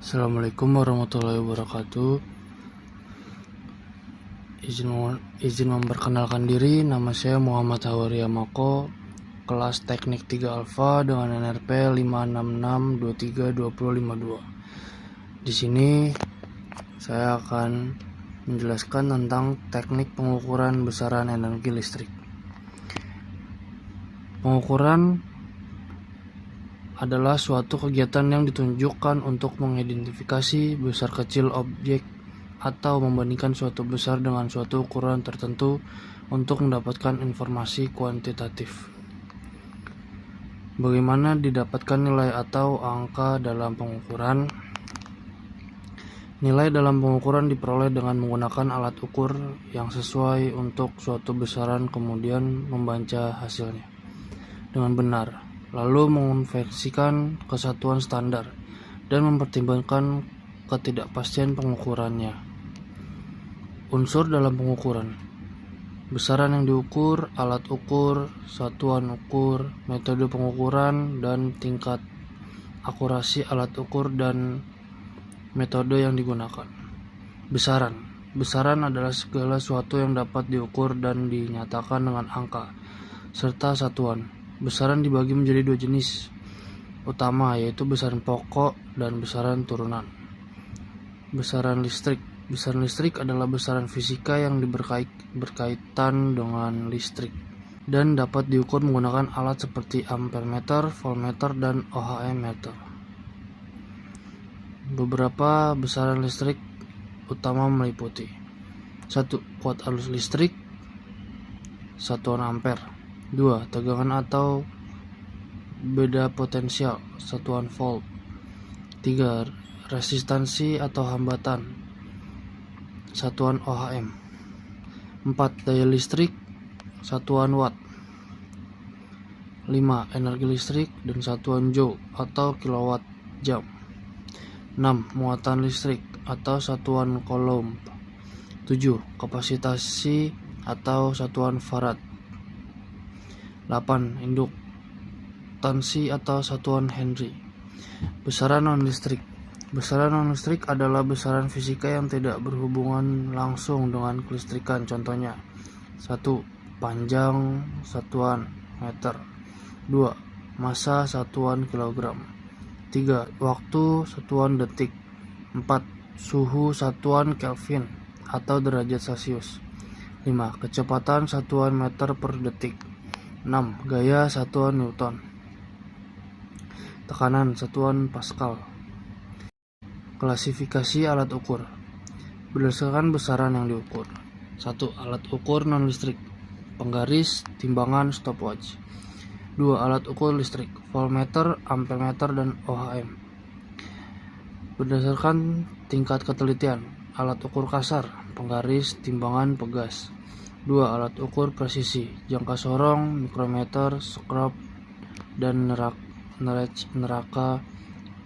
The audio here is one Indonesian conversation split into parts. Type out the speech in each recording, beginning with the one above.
Assalamualaikum warahmatullahi wabarakatuh. Izin memperkenalkan diri, nama saya Muhammad Hawaria Mako, kelas Teknik 3 Alfa dengan NRP 566232052. Di sini saya akan menjelaskan tentang teknik pengukuran besaran energi listrik. Pengukuran adalah suatu kegiatan yang ditunjukkan untuk mengidentifikasi besar kecil objek atau membandingkan suatu besar dengan suatu ukuran tertentu untuk mendapatkan informasi kuantitatif. Bagaimana didapatkan nilai atau angka dalam pengukuran? Nilai dalam pengukuran diperoleh dengan menggunakan alat ukur yang sesuai untuk suatu besaran, kemudian membaca hasilnya dengan benar, lalu mengonversikan ke satuan standar dan mempertimbangkan ketidakpastian pengukurannya. Unsur dalam pengukuran: besaran yang diukur, alat ukur, satuan ukur, metode pengukuran, dan tingkat akurasi alat ukur dan metode yang digunakan. Besaran adalah segala sesuatu yang dapat diukur dan dinyatakan dengan angka serta satuan. Besaran dibagi menjadi dua jenis utama, yaitu besaran pokok dan besaran turunan. Besaran listrik adalah besaran fisika yang berkaitan dengan listrik dan dapat diukur menggunakan alat seperti ampermeter, voltmeter, dan ohm meter. Beberapa besaran listrik utama meliputi: 1. Kuat arus listrik, satuan ampere. 2. Tegangan atau beda potensial, satuan volt. 3. Resistansi atau hambatan, satuan ohm. 4. Daya listrik, satuan watt. 5. Energi listrik dan satuan joule atau kilowatt jam. 6. Muatan listrik atau satuan coulomb. 7. Kapasitasi atau satuan farad. 8. Induktansi atau satuan Henry. Besaran non-listrik. Besaran non-listrik adalah besaran fisika yang tidak berhubungan langsung dengan kelistrikan. Contohnya: 1. Panjang, satuan meter. 2. Massa, satuan kilogram. 3. Waktu, satuan detik. 4. Suhu, satuan Kelvin atau derajat Celcius. 5. Kecepatan, satuan meter per detik. 6. Gaya, satuan Newton. Tekanan, satuan Pascal. Klasifikasi alat ukur berdasarkan besaran yang diukur. 1. Alat ukur non-listrik, penggaris, timbangan, stopwatch. 2. Alat ukur listrik, voltmeter, ampermeter, dan ohm. Berdasarkan tingkat ketelitian: alat ukur kasar, penggaris, timbangan, pegas. 2. Alat ukur presisi, jangka sorong, mikrometer, skrob, dan neraka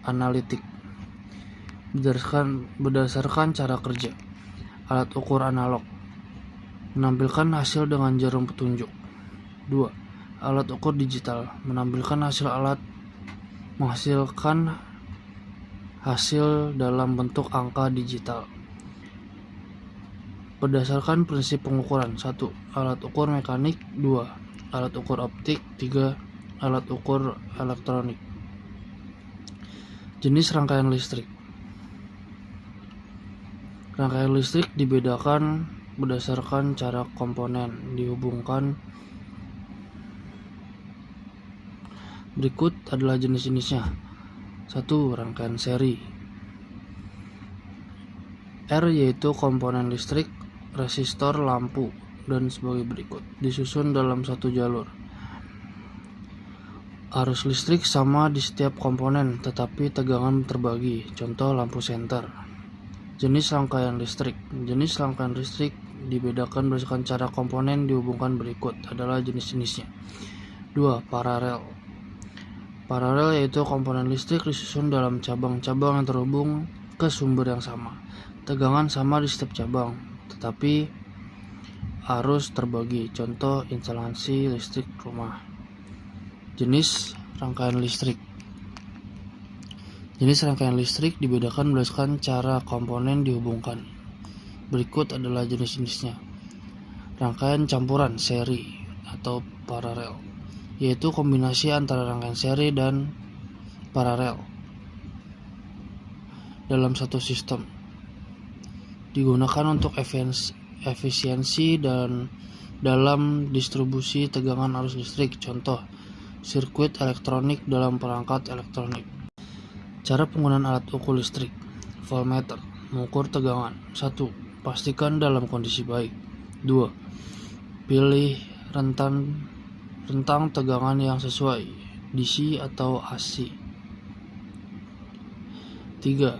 analitik. Berdasarkan cara kerja: alat ukur analog, menampilkan hasil dengan jarum petunjuk. 2. Alat ukur digital, menampilkan menghasilkan hasil dalam bentuk angka digital. Berdasarkan prinsip pengukuran: 1. Alat ukur mekanik. 2. Alat ukur optik. 3. Alat ukur elektronik. Jenis rangkaian listrik. Rangkaian listrik dibedakan berdasarkan cara komponen dihubungkan. Berikut adalah jenis-jenisnya. 1. Rangkaian seri. R yaitu komponen listrik, resistor, lampu, dan sebagai berikut, disusun dalam satu jalur. Arus listrik sama di setiap komponen, tetapi tegangan terbagi. Contoh lampu senter. Jenis rangkaian listrik. Jenis rangkaian listrik dibedakan berdasarkan cara komponen dihubungkan. Berikut adalah jenis-jenisnya. 2. Paralel. Paralel yaitu komponen listrik disusun dalam cabang-cabang yang terhubung ke sumber yang sama. Tegangan sama di setiap cabang, tetapi arus terbagi. Contoh instalasi listrik rumah. Jenis rangkaian listrik. Jenis rangkaian listrik dibedakan berdasarkan cara komponen dihubungkan. Berikut adalah jenis-jenisnya. Rangkaian campuran seri atau paralel, yaitu kombinasi antara rangkaian seri dan paralel dalam satu sistem. Digunakan untuk efisiensi dan dalam distribusi tegangan arus listrik. Contoh, sirkuit elektronik dalam perangkat elektronik. Cara penggunaan alat ukur listrik. Voltmeter, mengukur tegangan. 1. Pastikan dalam kondisi baik. 2. Pilih rentang tegangan yang sesuai, DC atau AC. 3.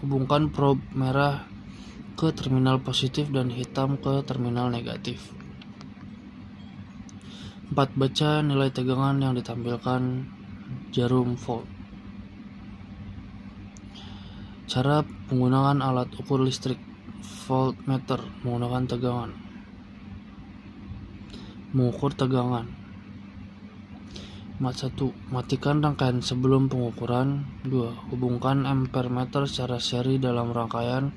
Hubungkan probe merah ke terminal positif dan hitam ke terminal negatif. 4. Baca nilai tegangan yang ditampilkan jarum volt. Cara penggunaan alat ukur listrik. Voltmeter, menggunakan tegangan. Mengukur tegangan. 1. Matikan rangkaian sebelum pengukuran. 2. Hubungkan ampermeter secara seri dalam rangkaian.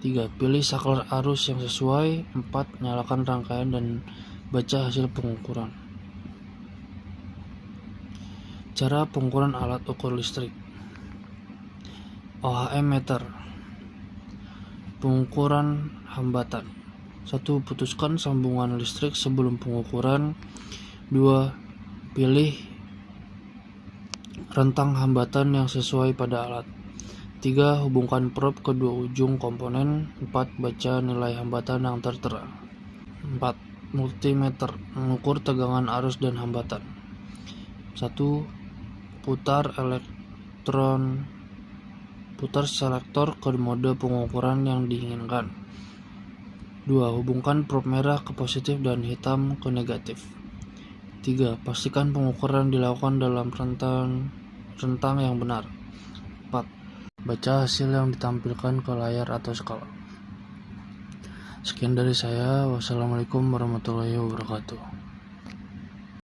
3. Pilih saklar arus yang sesuai. 4. Nyalakan rangkaian dan baca hasil pengukuran. Cara pengukuran alat ukur listrik. OHM meter, pengukuran hambatan. 1. Putuskan sambungan listrik sebelum pengukuran. 2. Pilih rentang hambatan yang sesuai pada alat. 3. Hubungkan probe ke dua ujung komponen. 4. Baca nilai hambatan yang tertera. 4. Multimeter, mengukur tegangan arus dan hambatan. 1. Putar selektor ke mode pengukuran yang diinginkan. 2. Hubungkan probe merah ke positif dan hitam ke negatif. 3. Pastikan pengukuran dilakukan dalam rentang yang benar. 4. Baca hasil yang ditampilkan ke layar atau skala. Sekian dari saya. Wassalamualaikum warahmatullahi wabarakatuh.